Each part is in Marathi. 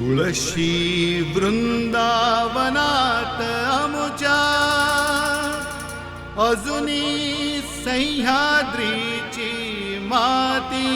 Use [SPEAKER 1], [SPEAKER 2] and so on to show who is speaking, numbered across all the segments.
[SPEAKER 1] तुळशी वृंदावनात अमुच्या अजुनी सह्याद्रीची माती।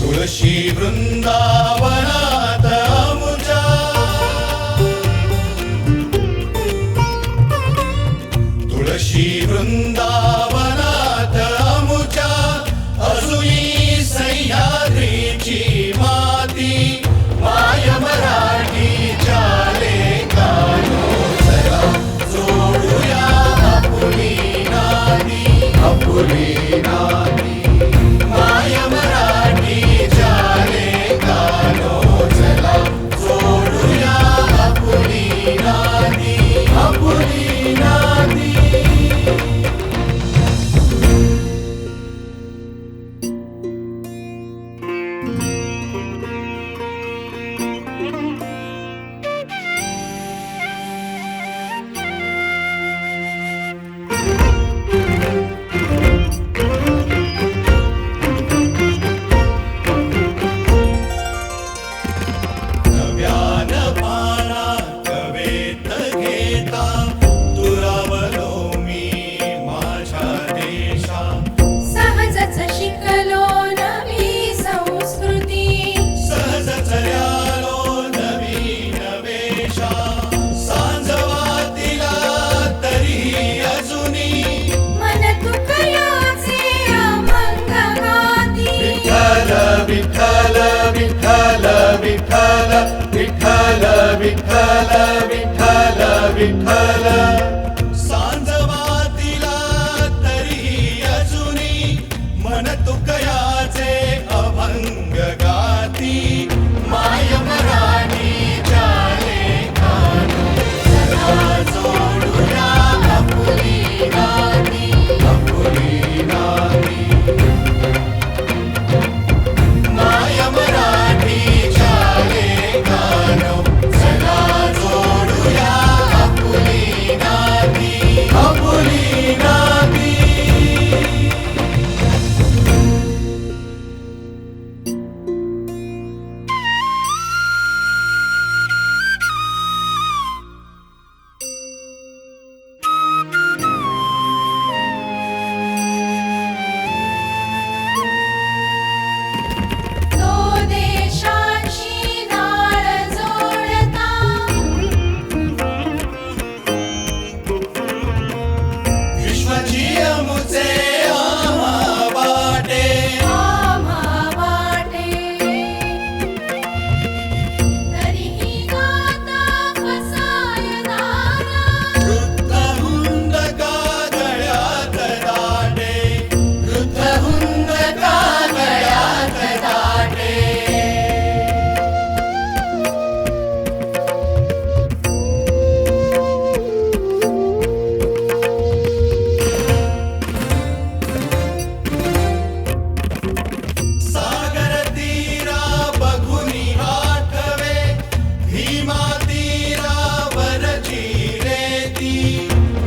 [SPEAKER 1] तुळशी वृंदावनात अमुच्या तुळशी वृंदावनात अमुच्या अजुनी सह्याद्रीची माती। माय मराठीच्या लेखानो चला जोडूया आपुली नाती आपुली नाती। माय मराठीच्या लेखानो चला जोडूया आपुली नाती आपुली नाती। नव्यान पाना कवेत घेता दुरावलो मी माझ्या देशा।
[SPEAKER 2] सहजच शिकलो नवी संस्कृती,
[SPEAKER 1] सहजच ल्यालो नवीन वेशा। सांजवातीला तरी अजुनी
[SPEAKER 2] मन तुकयाचे अभंग गाती।
[SPEAKER 1] विठ्ठल विठ्ठल विठ्ठल विठ्ठल विठ्ठल विठ्ठल विठ्ठल विठ्ठल। सांजवातीला तरी अजुनी मन तुकयाचे अभंग गाती। माय मराठीच्या लेखानो चला जोडूया आपुली नाती आपुली नाती। माय मराठीच्या लेखानो चला जोडूया आपुली नाती आपुली नाती।
[SPEAKER 2] तो देशांशी नाळ जोडता,
[SPEAKER 1] विश्वाची अमुचे आम्हा वाटे।
[SPEAKER 2] आम्हा वाटे। तरीही गाता कसाय दारा,
[SPEAKER 1] वृद्धहुंद कागळ्यात दाटे वृद्धहुंद कागळ्यात दाटे। सागर तीरा बघुनी आठवे भीमा तीरावरची रेती।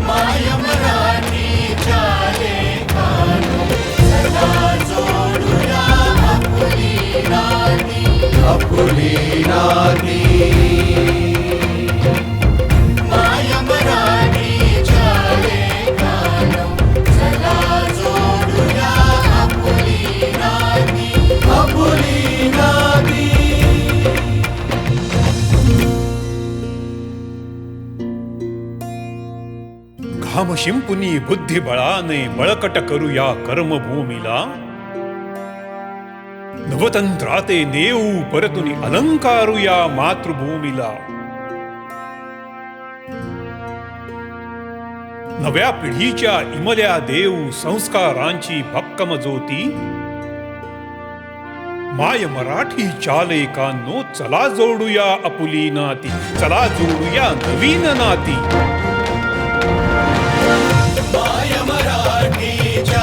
[SPEAKER 1] माय मराठीच्या लेखानो चला जोडूया आपुली नाती आपुली नाती। माय मराठीच्या लेखानो चला जोडूया आपुली नाती आपुली नाती।
[SPEAKER 3] घाम शिंपुनी बुद्धिबळाने बळकट करूया कर्मभूमीला। नवतंत्राते नेऊ परतुनी अलंकारूया मातृभूमीला। नव्या पिढीच्या इमल्या देऊ संस्कारांची भक्कम ज्योती। माय मराठी चालेकांनो चला जोडूया आपुली नाती चला जोडूया नवीन नाती।
[SPEAKER 1] माय मराठीच्या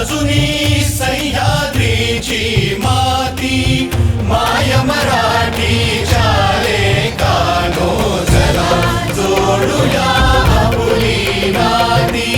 [SPEAKER 1] अजूनी सह्याद्रीची माती माय मराठीच्या लेकानो चला जोडूया आपुली नाती